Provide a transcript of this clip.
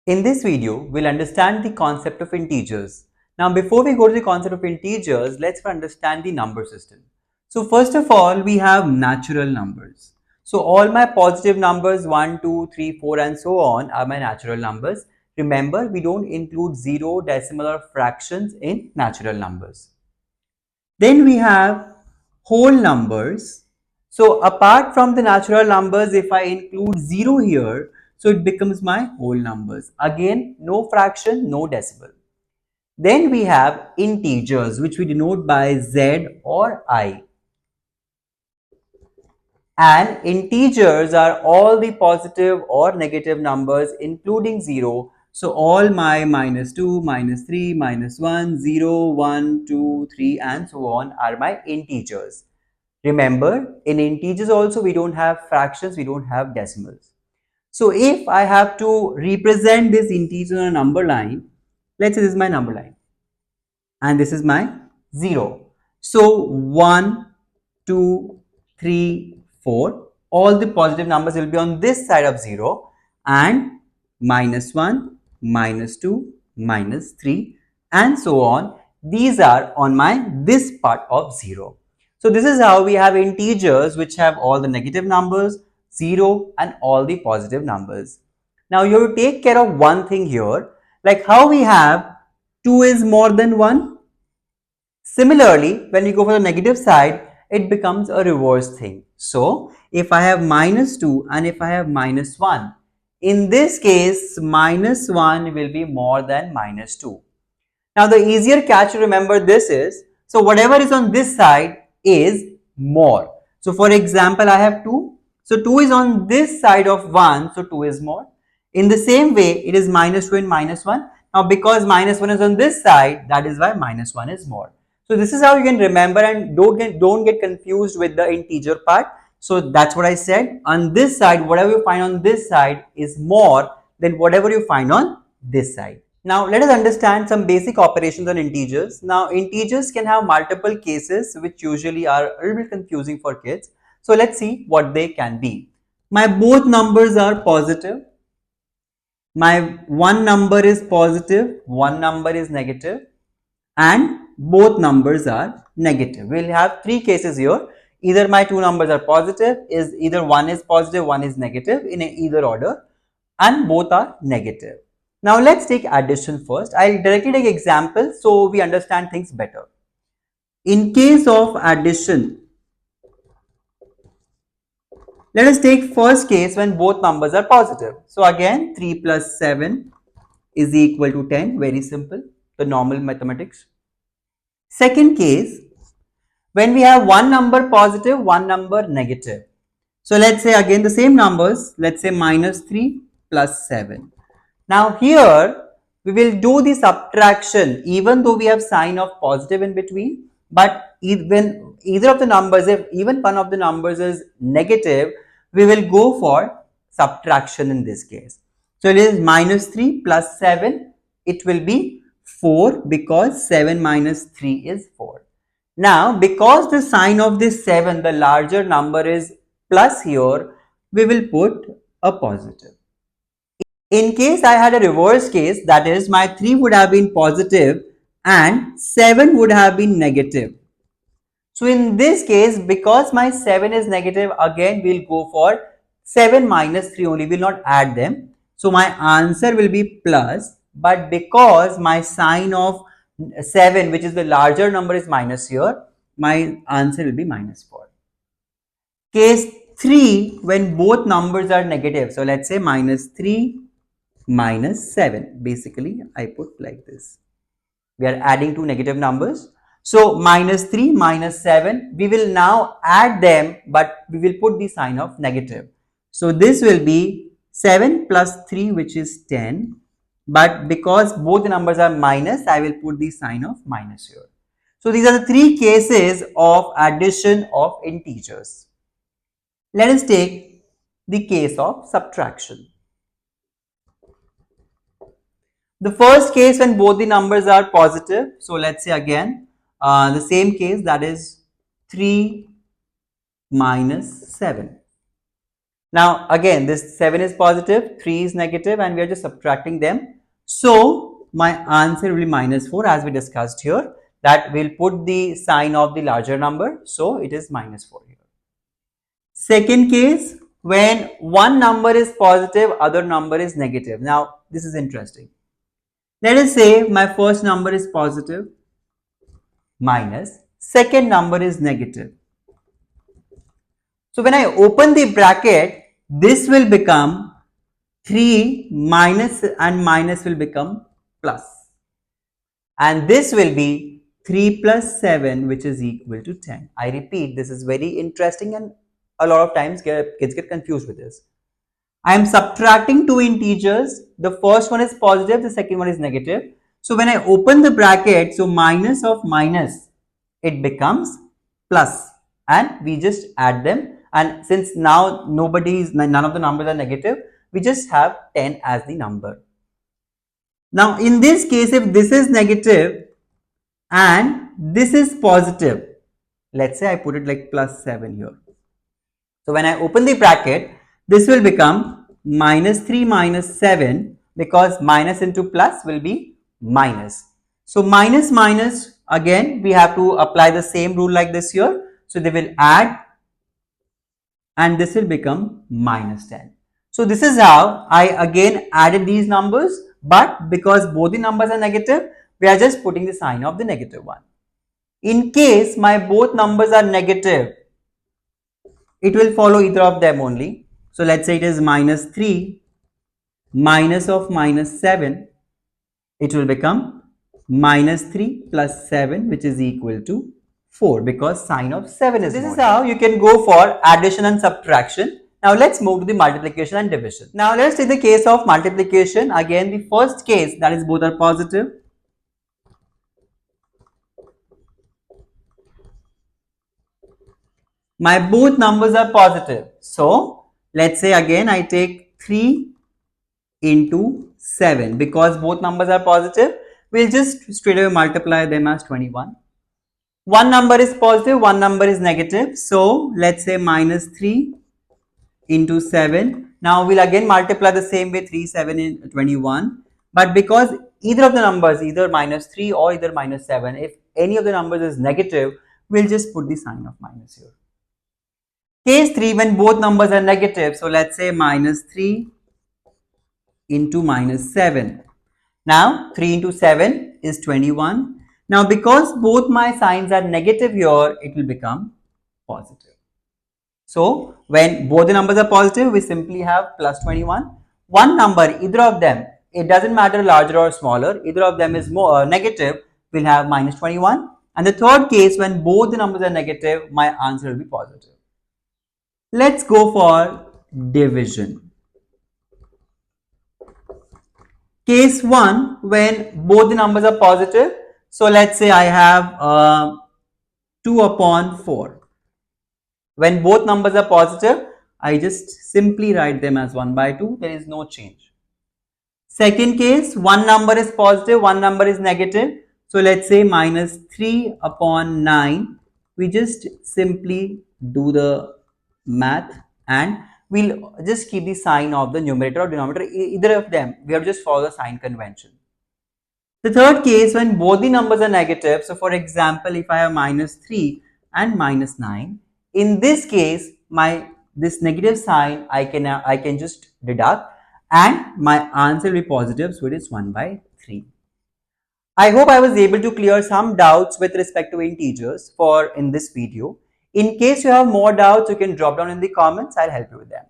In this video, we'll understand the concept of integers. Now, before we go to the concept of integers, let's understand the number system. So, first of all, we have natural numbers. So, all my positive numbers 1, 2, 3, 4 and so on are my natural numbers. Remember, we don't include zero, decimal or fractions in natural numbers. Then we have whole numbers. So apart from the natural numbers, if I include 0 here, so it becomes my whole numbers. Again, no fraction, no decimal. Then we have integers, which we denote by Z or I. And integers are all the positive or negative numbers including 0. So all my minus 2, minus 3, minus 1, 0, 1, 2, 3 and so on are my integers. Remember, in integers also we don't have fractions, we don't have decimals. So if I have to represent this integer on a number line, let's say this is my number line and this is my 0. So 1, 2, 3, 4, all the positive numbers will be on this side of 0 and minus 1, minus 2, minus 3 and so on. These are on my this part of 0. So this is how we have integers which have all the negative numbers, 0 and all the positive numbers. Now you have to take care of one thing here, like how we have 2 is more than 1. Similarly, when you go for the negative side, it becomes a reverse thing. So, if I have minus 2 and if I have minus 1, in this case, minus 1 will be more than minus 2. Now, the easier catch to remember this is, so whatever is on this side is more. So, for example, I have 2. So, 2 is on this side of 1, so 2 is more. In the same way, it is minus 2 and minus 1. Now, because minus 1 is on this side, that is why minus 1 is more. So, this is how you can remember and don't get confused with the integer part. So, that's what I said. On this side, whatever you find on this side is more than whatever you find on this side. Now let us understand some basic operations on integers. Now integers can have multiple cases which usually are a little bit confusing for kids. So let's see what they can be. My both numbers are positive. My one number is positive, one number is negative and both numbers are negative. We'll have three cases here. Either my two numbers are positive, is either one is positive, one is negative in either order and both are negative. Now let's take addition first. I'll directly take example so we understand things better. In case of addition, let us take first case when both numbers are positive. So again 3 plus 7 is equal to 10. Very simple, the normal mathematics. Second case, when we have one number positive, one number negative. So let's say again the same numbers, let's say minus 3 plus 7. Now here we will do the subtraction even though we have sign of positive in between, but when either of the numbers, if even one of the numbers is negative, we will go for subtraction in this case. So it is minus 3 plus 7, it will be 4 because 7 minus 3 is 4. Now because the sign of this 7, the larger number is plus here, we will put a positive. In case I had a reverse case, that is my 3 would have been positive and 7 would have been negative. So in this case, because my 7 is negative, again we'll go for 7 minus 3 only, we'll not add them. So my answer will be plus, but because my sign of 7, which is the larger number, is minus here, my answer will be minus 4. Case 3, when both numbers are negative. So let's say minus 3 minus 7. Basically, I put like this. We are adding two negative numbers. So minus 3 minus 7, we will now add them, but we will put the sign of negative. So this will be 7 plus 3, which is 10. But because both the numbers are minus, I will put the sign of minus here. So these are the three cases of addition of integers. Let us take the case of subtraction. The first case when both the numbers are positive. So let's say again the same case, that is 3 minus 7. Now again, this 7 is positive, 3 is negative, and we are just subtracting them. So my answer will be minus 4, as we discussed here, that we'll put the sign of the larger number. So it is minus 4 here. Second case, when one number is positive, other number is negative. Now this is interesting. Let us say my first number is positive minus second number is negative. So when I open the bracket, this will become 3 minus and minus will become plus. And this will be 3 plus 7, which is equal to 10. I repeat, this is very interesting and a lot of times kids get confused with this. I am subtracting two integers. The first one is positive, the second one is negative. So when I open the bracket, so minus of minus, it becomes plus, and we just add them. And since now none of the numbers are negative, we just have 10 as the number. Now in this case, if this is negative and this is positive, let's say I put it like plus 7 here. So when I open the bracket, this will become minus 3 minus 7, because minus into plus will be minus. So minus minus, again we have to apply the same rule like this here. So they will add and this will become minus 10. So this is how I again added these numbers, but because both the numbers are negative, we are just putting the sign of the negative one. In case my both numbers are negative, it will follow either of them only. So let's say it is minus 3 minus of minus 7, it will become minus 3 plus 7, which is equal to 4, because sign of 7 is. This is how you can go for addition and subtraction. Now let's move to the multiplication and division. Now let's take the case of multiplication. Again, the first case, that is both are positive. My both numbers are positive. So let's say again I take 3 into 7, because both numbers are positive, we'll just straight away multiply them as 21. One number is positive, one number is negative. So let's say minus 3 into 7. Now we'll again multiply the same way, 3, 7 in 21. But because either of the numbers, either minus 3 or either minus 7, if any of the numbers is negative, we'll just put the sign of minus here. Case 3, when both numbers are negative. So let's say minus 3 into minus 7. Now 3 into 7 is 21. Now because both my signs are negative here, it will become positive. So when both the numbers are positive, we simply have plus 21. One number, either of them, it doesn't matter larger or smaller, either of them is more negative, we'll have minus 21. And the third case, when both the numbers are negative, my answer will be positive. Let's go for division. Case 1, when both the numbers are positive. So let's say I have 2 upon 4. When both numbers are positive, I just simply write them as 1 by 2. There is no change. Second case, one number is positive, one number is negative. So let's say minus 3 upon 9. We just simply do the math and we'll just keep the sign of the numerator or denominator, either of them. We have just follow the sign convention. The third case, when both the numbers are negative. So for example, if I have minus 3 and minus 9, in this case, this negative sign I can just deduct and my answer will be positive. So it is 1 by 3. I hope I was able to clear some doubts with respect to integers in this video. In case you have more doubts, you can drop down in the comments. I'll help you with them.